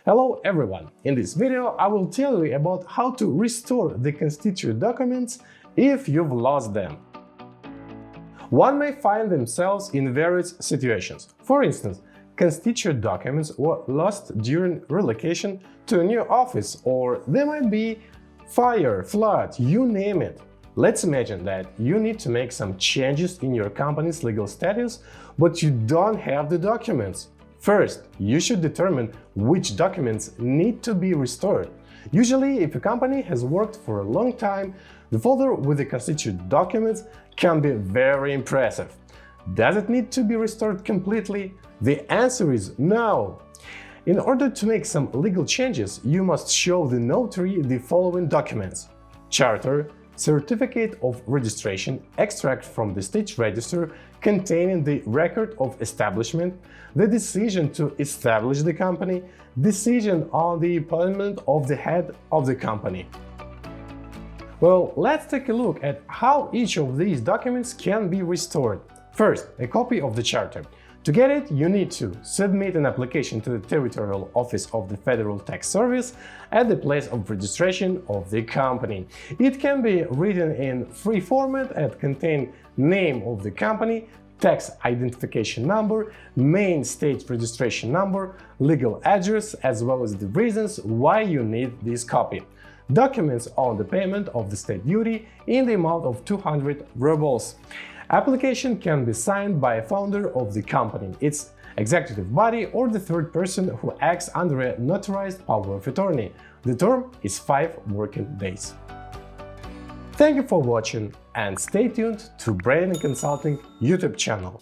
Hello everyone! In this video I will tell you about how to restore the constituent documents if you've lost them. One may find themselves in various situations. For instance, constituent documents were lost during relocation to a new office, or they might be fire, flood, you name it. Let's imagine that you need to make some changes in your company's legal status, but you don't have the documents. First, you should determine which documents need to be restored. Usually, if a company has worked for a long time, the folder with the constituent documents can be very impressive. Does it need to be restored completely? The answer is no. In order to make some legal changes, you must show the notary the following documents: charter, certificate of registration, extract from the state register containing the record of establishment, the decision to establish the company, decision on the appointment of the head of the company. Well, let's take a look at how each of these documents can be restored. First, a copy of the charter. To get it, you need to submit an application to the Territorial Office of the Federal Tax Service at the place of registration of the company. It can be written in free format and contain name of the company, tax identification number, main state registration number, legal address, as well as the reasons why you need this copy. Documents on the payment of the state duty in the amount of 200 rubles. Application can be signed by a founder of the company, its executive body, or the third person who acts under a notarized power of attorney. The term is 5 working days. Thank you for watching and stay tuned to Braiden Consulting YouTube channel.